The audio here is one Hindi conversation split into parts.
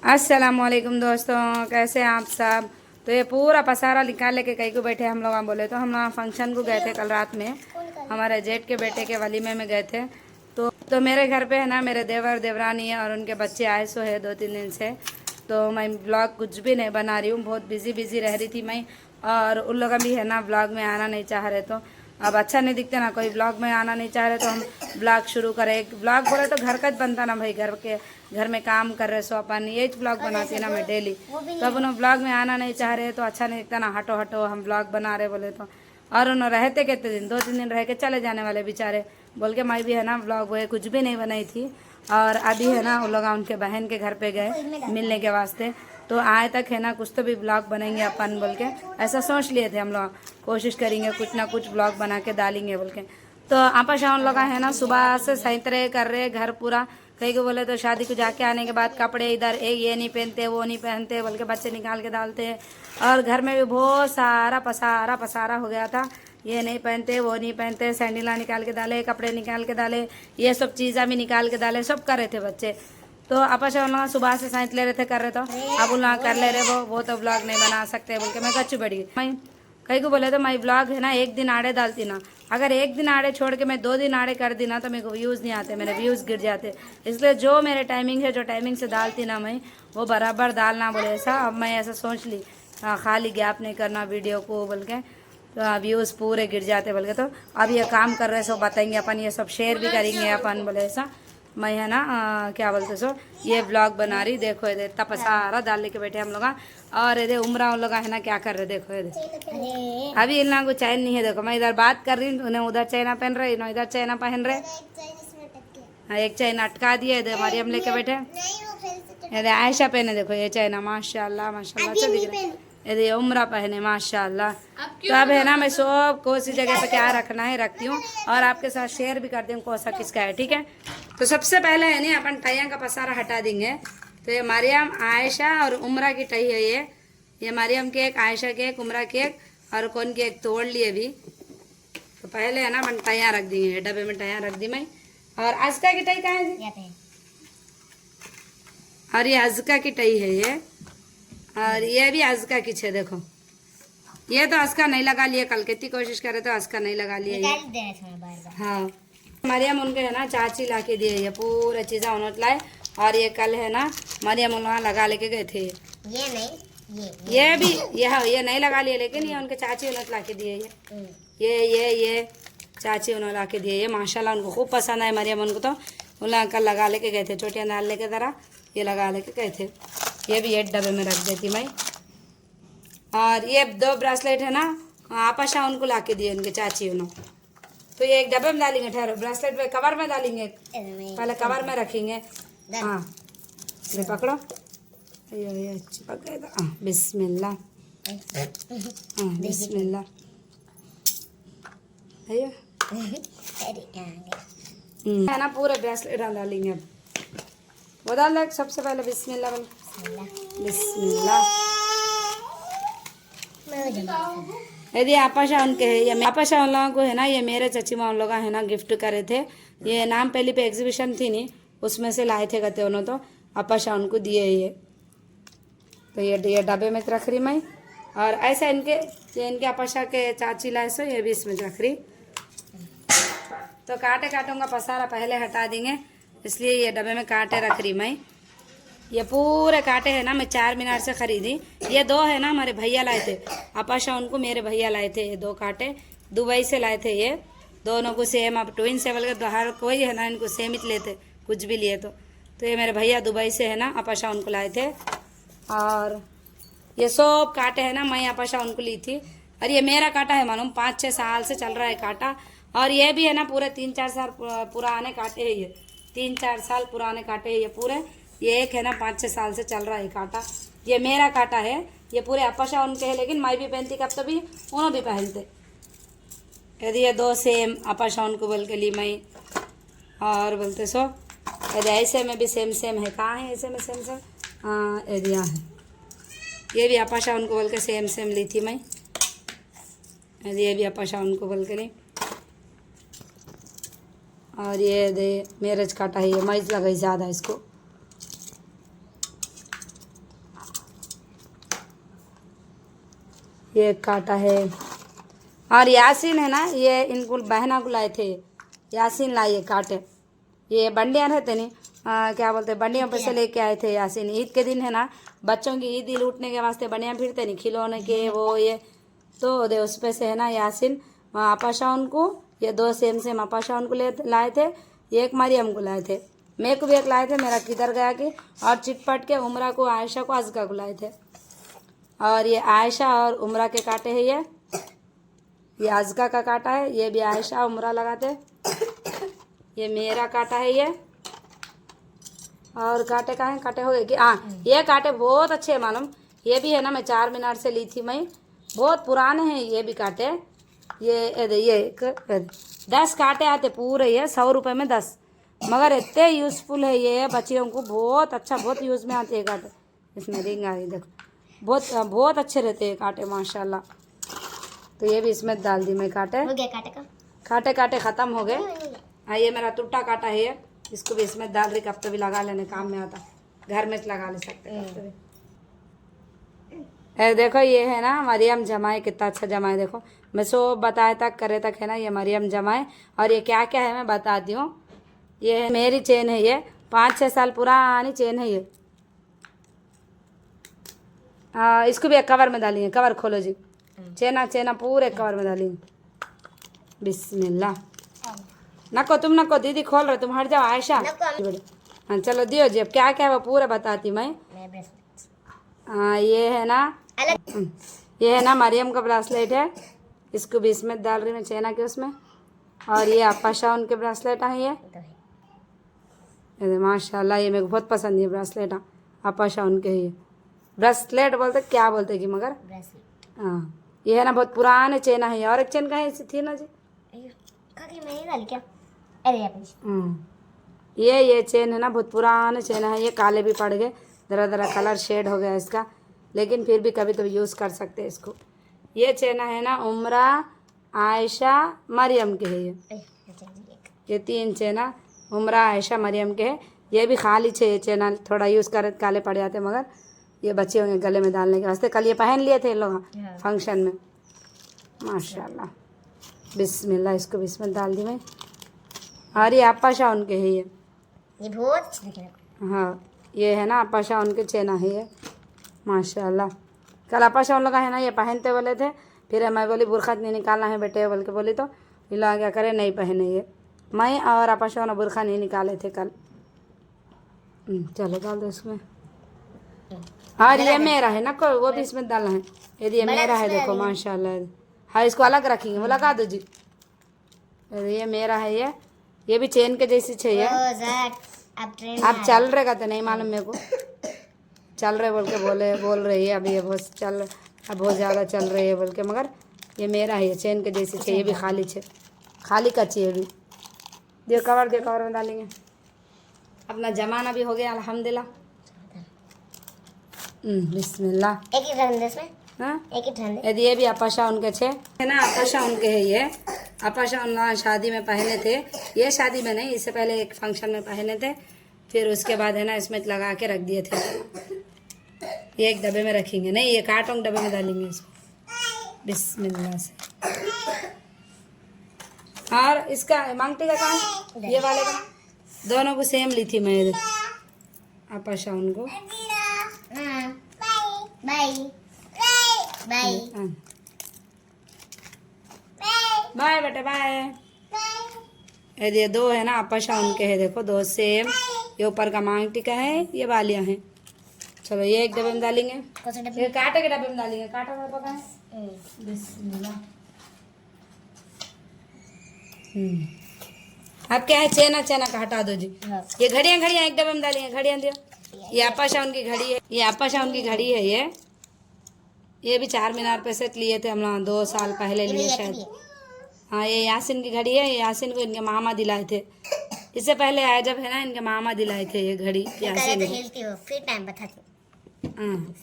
अस्सलामुअलैकुम दोस्तों, कैसे हैं आप सब। तो ये पूरा पसारा निकाल लेके कहीं को बैठे हम लोग। बोले तो हम लोग फंक्शन को गए थे कल रात में, हमारे जेठ के बेटे के वलीमे में गए थे। तो मेरे घर पे है ना, मेरे देवर देवरानी है और उनके बच्चे आए सो है 2-3 दिन से। तो मैं ब्लॉग कुछ भी नहीं बना रही हूँ, बहुत बिजी रह रही थी मैं। और उन लोग भी है ना ब्लॉग में आना नहीं चाह रहे, तो अब अच्छा नहीं दिखते ना, कोई ब्लॉग में आना नहीं चाह रहे तो हम ब्लॉग शुरू करें। एक ब्लॉग बोले तो घर का बनता ना भाई, घर में काम कर रहे सो अपन यही ब्लॉग बनाती ना मैं डेली। तो अब उन्होंने ब्लॉग में आना नहीं चाह रहे तो अच्छा नहीं दिखता ना, हटो हटो हम ब्लॉग बना रहे बोले तो। और उन्होंने रहते कितने दिन, 2-3 दिन रह के चले जाने वाले बेचारे। बोल के मैं भी है ना ब्लॉग वो कुछ भी नहीं बनाई थी। और अभी है ना उन लोग उनके बहन के घर पे गए मिलने के वास्ते। तो आए तक है ना कुछ तो भी ब्लॉग बनेंगे अपन बोल के ऐसा सोच लिए थे हम लोग। कोशिश करेंगे कुछ ना कुछ ब्लॉग बना के डालेंगे बोल के। तो आपस हम लोग है ना सुबह से सैंतरे कर रहे घर पूरा। कहीं को बोले तो शादी को जाके आने के बाद कपड़े इधर ये नहीं पहनते वो नहीं पहनते बोल के बच्चे निकाल के डालते हैं। और घर में भी बहुत सारा पसारा हो गया था। ये नहीं पहनते वो नहीं पहनते, सैंडला निकाल के डाले, कपड़े निकाल के डाले, ये सब चीज़ें भी निकाल के डाले, सब कर रहे थे बच्चे। तो आपस में लोग सुबह से साइंस ले रहे थे कर रहे तो अब उन लोग कर ले रहे वो तो ब्लॉग नहीं बना सकते बोल के मैं कच्ची बढ़ गई। मैं कहीं को बोले तो मैं ब्लॉग है ना एक दिन आड़े डालती ना, अगर एक दिन आड़े छोड़ के मैं 2 दिन आड़े कर दी ना तो मेरे को व्यूज़ नहीं आते, मेरे व्यूज़ गिर जाते। इसलिए जो मेरे टाइमिंग है, जो टाइमिंग से डालती ना मैं वो बराबर डालना बोले ऐसा। अब मैं ऐसा सोच ली खाली गैप नहीं करना वीडियो को बोल के, तो व्यूज़ पूरे गिर जाते बोल के। तो अब ये काम कर रहे सो बताएंगे अपन, ये सब शेयर भी करेंगे अपन बोले ऐसा। मैं है ना क्या बोलते सो ये ब्लॉग बना रही, देखो ये तप सारा डाल लेके बैठे हम लोग। और ये उमरा उन लोग है ना क्या कर रहे देखो ये अभी इन लोगों को चैन नहीं है। देखो मैं इधर बात कर रही हूँ, उन्हें उधर चैना पहन रहे, इन्होंने इधर चैना पहन रहे। हाँ एक चैन अटका दिए इधर मरियम लेके बैठे। अरे आयशा पहने देखो ये चैना, माशाल्लाह माशाल्लाह अच्छा दिख रहा है। यदि उम्रा पहने माशाल्लाह। तो अब है ना मैं सब कौन सी जगह पे क्या रखना है रखती हूँ और आपके साथ शेयर भी करती हूँ कौन सा किसका है, ठीक है। तो सबसे पहले है ना अपन टैया का पसारा हटा देंगे। तो ये मरियम आयशा और उम्रा की टई है, ये मरियम की एक, आयशा की एक, उम्रा की एक और कौन की एक तोड़ लिए भी। तो पहले है ना अपन टैया रख देंगे, डब्बे में टैया रख दी मैं। और अजका की टई कहाँ है, और ये अजका की टई है ये, और ये भी अजका की है देखो। ये तो अस्का नहीं लगा लिए, कल कितनी कोशिश करे तो अस्का नहीं लगा लिए ये। हाँ मरियम उनके है ना चाची ला के दिए ये पूरे चीज़ें उन्होंने लाए। और ये कल है ना मरियम उन्होंने लगा लेके गए थे। ये नहीं ये भी ये नहीं लगा लिए, लेकिन ये उनके चाची उन्होंने ला के दिए ये चाची उन्होंने ला के दिए ये। माशाल्लाह उनको खूब पसंद आए मरियम उनको। तो उन्होंने कल लगा लेके गए थे, चोटियाँ डाल लेके ज़रा ये लगा लेके गए थे। ये भी एक डब्बे में रख देती मैं। और ये 2 ब्रेसलेट है ना आपा उनको ला के दिए उनके चाची उन्होंने। तो ये एक डब्बे में डालेंगे, ठहरो ब्रेसलेट में कवर में डालेंगे, पहले कवर में रखेंगे। हाँ ये पकड़ो, ये चिपक गया था। बिस्मिल्लाह बिस्मिल्लाह है ना पूरे ब्रेसलेट डालेंगे। अब वो डाल लग सबसे पहले बिस्मिल्लाह बिस्मिल्लाह। यदि आपाशा उनके है, ये आपाशा उन लोगों को है ना, ये मेरे चची माँ उन लोग है ना गिफ्ट करे थे। ये नाम पहले पे एग्जीबिशन थी नहीं, उसमें से लाए थे कहते उन्होंने, तो आपाशा उनको दिए ये। तो ये डब्बे में रख रही मैं। और ऐसा इनके आपाशा के चाची लाए सो ये भी इसमें रख रही। तो काटे काटूंगा पसारा पहले हटा देंगे, इसलिए ये डब्बे में काटे रख रही मैं। ये पूरे काटे हैं ना मैं 4 मीनार से खरीदी। ये 2 है ना हमारे भैया लाए थे, आपाशा उनको मेरे भैया लाए थे। ये 2 काटे दुबई से लाए थे, ये दोनों को सेम। अब ट्विन से बोल के हर कोई है ना इनको सेम ही लेते कुछ भी लिए तो ये मेरे भैया दुबई से है ना आपाशा उनको लाए थे। और ये सब काटे है ना मैं आपाशा उनको ली थी। और ये मेरा काटा है मालूम 5-6 साल से चल रहा है काटा। और ये भी है ना पूरे 3-4 साल पुराने काटे हैं ये, 3-4 साल पुराने काटे हैं ये पूरे। ये एक है ना 5-6 साल से चल रहा है काटा, ये मेरा काटा है। ये पूरे आपाशा उनके है, लेकिन मैं भी पहनती कब तो भी उन्होंने भी पहनते। यदि ये 2 सेम आपाशा उनको बोल के ली मैं। और बोलते सो यदि ऐसे में भी सेम है, कहाँ है ऐसे में सेम हाँ यदि यहाँ है। ये भी आपाशा उनको बोल के सेम ली थी मैं। यदि ये भी आपाशा उनको बोल के ली। और ये दे मैरिज काटा है, ये मैच लगाई ज़्यादा इसको। ये एक काटा है। और यासीन है ना, ये इनको बहना को लाए थे, यासीन लाए काटे। ये बंडियाँ रहते नहीं, क्या बोलते हैं, बंडियों पे से लेके आए थे यासीन। ईद के दिन है ना, बच्चों की ईद लूटने के वास्ते बंडियाँ फिरते नहीं, खिलौने के वो ये, तो दे उस पे से है ना यासीन आपाशा उनको, ये 2 सेम आपाशा उनको लाए थे, एक मरियम को लाए थे, मेरे को भी एक लाए थे, मेरा किधर गया कि, और चिटपट के उमरा को, आयशा को, अज़का को लाए थे। और ये आयशा और उमरा के काटे हैं, ये अज़का का काटा है, ये भी आयशा उमरा लगाते। ये मेरा काटा है ये। और काटे का है, काटे हो गए कि हाँ, ये काटे बहुत अच्छे हैं मालूम। ये भी है ना, मैं 4 मीनार से ली थी मैं, बहुत पुराने हैं ये भी काटे। ये 10 काटे आते पूरे, ये 100 रुपये में 10, मगर इतने यूज़फुल है ये बच्चियों को, बहुत अच्छा, बहुत यूज़ में आते हैं काटे। इसमें रिंग आ गई देखो, बहुत बहुत अच्छे रहते हैं काटे माशाल्लाह। तो ये भी इसमें डाल दी मैं काटे। हो गया काटे का, काटे खत्म हो गए। हाँ, ये मेरा टुट्टा काटा है ये, इसको भी इसमें डाल रही, कब तो भी लगा लेने काम में आता, घर में लगा ले सकते कब तो भी। देखो ये है ना मरियम जमाए, कितना अच्छा जमाए देखो, मैं सो बताए तक करे तक है ना, ये मरियम जमाए। और ये क्या क्या है मैं बताती हूँ। ये है मेरी चेन है, ये 5-6 साल पुरानी चेन है ये। इसको भी एक कवर में डालिए, कवर खोलो जी, चेना पूरे कवर में डालिए। बिस्मिल्लाह। नको तुम नको, दीदी खोल रहे, तुम हट जाओ आयशा। हाँ चलो दियो जी, अब क्या क्या है वो पूरा बताती मैं। हाँ ये है ना, ये है ना मरियम का ब्रासलेट है, इसको भी इसमें डाल रही मैं चेना के उसमें। और ये आपाशा उनके ब्रासलेट है ये माशाल्लाह, ये मेरे को बहुत पसंद है ब्रासलेट। आपाशा उनके है ये ब्रासलेट बोलते, क्या बोलते कि मगर हाँ, ये है ना बहुत पुराने चेना है। और एक चेन कहीं थी ना जी, ये चेन है ना बहुत पुराने चेन है, ये काले भी पड़ गए, जरा कलर शेड हो गया इसका, लेकिन फिर भी कभी तो यूज़ कर सकते हैं इसको। ये चेन है ना उमरा, आयशा, मरियम के है ये 3 चेना उमरा, आयशा, मरियम के है। ये भी खाली ये चेना थोड़ा यूज़ कर काले पड़ जाते, मगर ये बच्चे होंगे गले में डालने के वास्ते। कल ये पहन लिए थे लोग फंक्शन में माशाल्लाह। बिस्मिल्लाह, इसको भी इसमें डाल दी मैं। और ये आपाशा उनके है ये बहुत, हाँ ये है ना आपाशा उनके चेना है ये माशाल्लाह। कल आपाशा उन लोग है ना ये पहनते बोले थे, फिर मैं बोली बुरखा नहीं निकालना है बेटे बोल के बोली, तो इला क्या करे नहीं पहने ये। मैं और आपाशा ने बुरखा नहीं निकाले थे कल। चलो डाल दो इसमें। और ये मेरा है ना, कोई वो भी इसमें डालना है। यदि ये मेरा है देखो माशाल्लाह। हाँ इसको अलग रखेंगे, वो लगा दो जी। ये मेरा है ये भी चेन के जैसी चाहिए। अब चल रहेगा तो नहीं मालूम मेरे को, चल रहे बोल के बोल रही है अभी, ये बहुत अब बहुत ज़्यादा चल रही है बोल के, मगर ये मेरा है, ये चेन के जैसी चाहिए। ये भी खाली का चाहिए भी। दियो कवर में डालेंगे। अपना जमाना भी हो गया अल्हम्दुलिल्लाह। बिस्मिल्लाह। एक ही रंग इसमें, हाँ एक ही रंग। यदि ये भी आपाशा उनके है ना, आपाशा उनके है ये। आपाशा उन शादी में पहने थे, ये शादी में नहीं, इससे पहले एक फंक्शन में पहने थे, फिर उसके बाद है ना इसमें लगा के रख दिए थे। ये एक डब्बे में रखेंगे, नहीं ये कार्टून डब्बे में डालेंगे इसको बिस्मिल्लाह से। और इसका मांगटी का काम, ये वाले का, दोनों को सेम ली थी मैं आपाशा उनको। बाय बेटा बाय। ये 2 है ना आपाशा उनके है देखो, 2 सेम। ये ऊपर का मांग टीका है, ये वालियाँ हैं। चलो ये एक डब्बे में डालेंगे, ये कांटे के डब्बे में डालेंगे। कांटा में पका है बिस्मिल्लाह। अब क्या है, चेना का हटा दो जी। ये घड़ियाँ एक डब्बे में डालेंगे, घड़ियाँ दियो। ये आपाशा उनकी घड़ी है, ये आपाशा उनकी घड़ी है ये भी 4 मीनार पे सेट लिए थे हम लोग 2 साल पहले लिए शायद। हाँ ये यासिन की घड़ी है, ये यासिन को इनके मामा दिलाए थे। इससे पहले आए जब है ना, इनके मामा दिलाए थे ये घड़ी यासिन को। फिर टाइम बताती। हाँ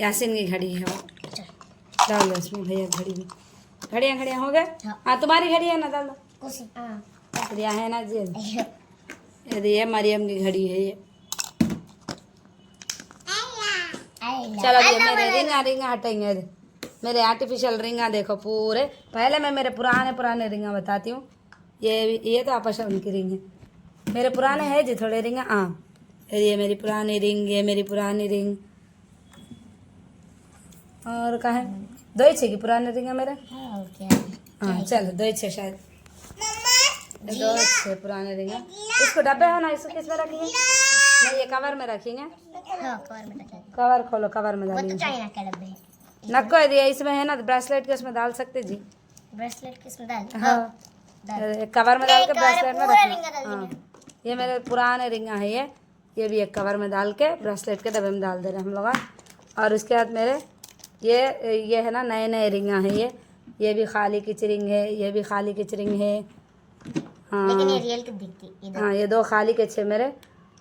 यासिन की घड़ी है वो, डाल दो इसमें भैया घड़ी में। घड़ियाँ हो गए। हाँ तुम्हारी घड़ी है ना, डाल दो। घड़ियाँ है ना जी, यदि ये मरियम की घड़ी है ये। चलो ये मेरे रिंगा हटेंगे। मेरे आर्टिफिशियल रिंगा देखो पूरे। पहले मैं मेरे पुराने रिंगा बताती हूँ। ये तो आपस उनकी रिंग है। मेरे पुराने है जी थोड़े रिंगा। हाँ ये मेरी पुरानी रिंग, ये मेरी पुरानी रिंग। और कहा है दो ही छे की पुराने रिंगा मेरे। हाँ चलो दो ही छे शायद, दो छे पुराने रिंगा। इसको डब्बे है ना, इसको किस में रखेंगे? नहीं ये कवर में रखेंगे। कवर खोलो, कवर में डालेंगे। नक्को दिया इसमें है ना, ब्रेसलेट के उसमें डाल सकते जी। ब्रेसलेट किसमें डाल? हाँ कवर में डाल के ब्रेसलेट में रखना। हाँ ये मेरे पुराने रिंगा है। ये भी एक कवर में डाल के ब्रेसलेट के डब्बे में डाल दे रहे हम लोग। और उसके बाद मेरे ये है ना नए रिंगा है। ये भी खाली किच रिंग है, ये भी खाली किच रिंग है। हाँ लेकिन ये रियल की दिखती। हाँ ये दो खाली के छे मेरे,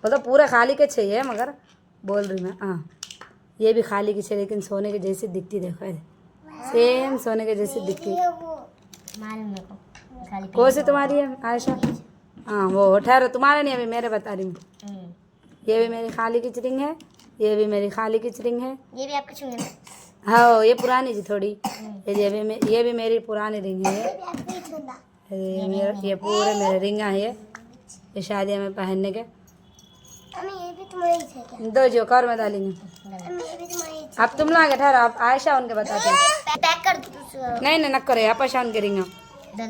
वो तो पूरे खाली के छे है मगर बोल रही मैं। हाँ ये भी खाली की छे लेकिन सोने के जैसी दिखती। देखो ये सेम सोने के जैसी दिखती। कौन सी तुम्हारी है आयशा? हाँ वो ठहरो, तुम्हारे नहीं अभी मेरे बता रही हूँ। ये भी मेरी खाली की रिंग है, ये भी मेरी खाली की रिंग है। ये भी आपके छूंगे? हाँ ये पुरानी जी थोड़ी। ये भी मेरी पुरानी रिंग है। ये पूरे मेरे रिंगा है। ये शादी में पहनने के। ये भी तुम्हारी है क्या? दो जो कवर में डालेंगे। अब तुम लोग ठहरो, आप आयशा उनके बताते हैं। पैक कर दो। नहीं न करे आपा उनके रिंग।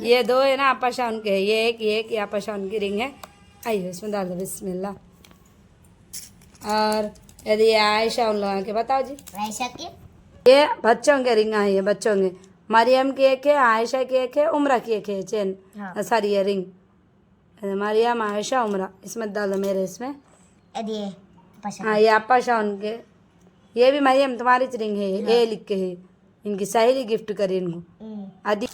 ये दो है ना आपा उनके है। ये एक आपा उनकी रिंग है। आइए इसमें डाल दो बिस्मिल्लाह। और यदि ये आयशा उन लोगों के बताओ जी। आयशा की ये बच्चों के रिंगा है। ये बच्चों के मरियम की एक है, आयशा की एक है, उम्रा की एक है चेन। हाँ। सॉरी ये रिंग मरियम आयशा उम्रा इसमें डालो मेरे इसमें। हाँ ये आपा उनके। ये भी मरियम तुम्हारी रिंग है। ये लिख के है इनकी सहेली गिफ्ट करी इनको। आदि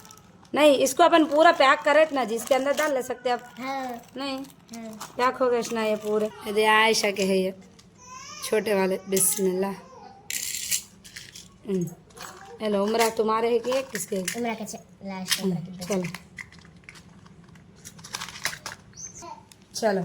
नहीं इसको अपन पूरा पैक करे ना जी, इसके अंदर डाल ले सकते आप। हाँ। नहीं पैक हो गए ना ये पूरे। यदि आयशा के है ये छोटे वाले बिस्मिल्लाह। हेलो उम्रा तुम्हारे है कि किसके? उम्रा के चलो चलो।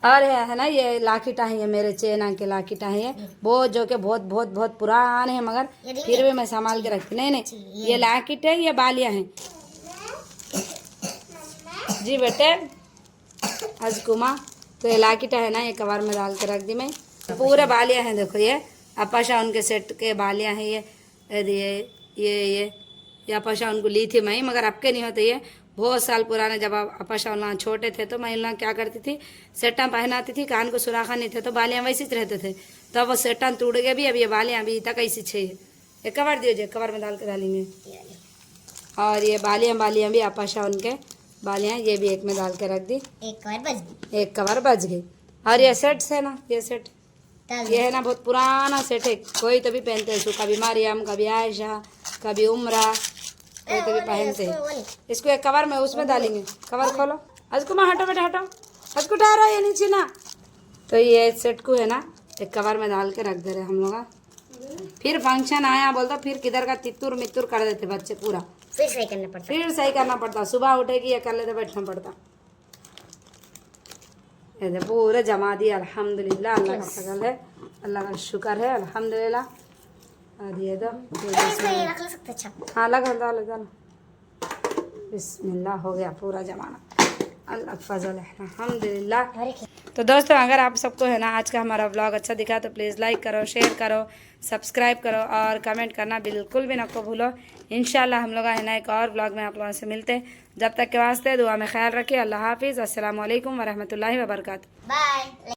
और है ना ये लाकिटा है, ये मेरे चेना के लाकिटा है। ये बहुत जो के बहुत पुराने हैं मगर फिर भी मैं संभाल के रखती। नहीं ये लाकिट है, ये बालियाँ हैं जी बेटे अजकुमा। तो ये लाकिटा है ना, ये कवर में डाल के रख दी मैं। पूरे बालियाँ हैं देखो। ये अपाशा उनके सेट के बालियाँ हैं। ये अपाशा उनको ली थी मैं, मगर अब के नहीं होते। ये बहुत साल पुराने जब अपाशा उन छोटे थे तो मैं इन क्या करती थी, सेटा पहनाती थी। कान को सुराखा नहीं थे तो बालियाँ वैसे ही रहते थे। तब वो सेटा टूट गए भी। अब ये बालियाँ अभी तक ऐसी छे। ये कवर दियो जी, कवर में डाल के डालेंगे। और ये बालियाँ भी अपाशा उनके बालियाँ, ये भी एक में डाल के रख दी। एक कवर बच गई। और ये सेट है ना, ये सेट ये है ना बहुत पुराना सेट है। कोई तो भी पहनते हैं, कभी मरियम, कभी आयशा, कभी उम्रा, कोई तो भी पहनते हैं। इसको एक कवर में उसमें डालेंगे। कवर खोलो अजको माँ, हटो बेटा हटो, अजको ठहरो ये नीचे ना। तो ये सेट को है ना एक कवर में डाल के रख दे रहे हम लोग। फिर फंक्शन आया बोलता फिर किधर का तित्तुर मित्तुर कर देते बच्चे पूरा। फिर सही करना पड़ता। सुबह उठेगी ये कर लेते बैठना पड़ता। ये पूरे जमा दिया अल्हम्दुलिल्लाह। अल्लाह का फजल है, अल्लाह का शुक्र है अल्हम्दुलिल्लाह। और ये दो हाँ लगा डालो। बिस्मिल्लाह हो गया पूरा जमाना। अल्लाह का फजल है अल्हम्दुलिल्लाह। तो दोस्तों अगर आप सबको है ना आज का हमारा व्लॉग अच्छा दिखा तो प्लीज़ लाइक करो, शेयर करो, सब्सक्राइब करो और कमेंट करना बिल्कुल भी ना को भूलो। इंशाल्लाह हम लोग है ना एक और व्लॉग में आप लोगों से मिलते हैं। जब तक के वास्ते दुआ में ख्याल रखिए। अल्लाह हाफिज़। अस्सलाम वालेकुम वरहमतुल्लाहि वबरकातुहू। बाय।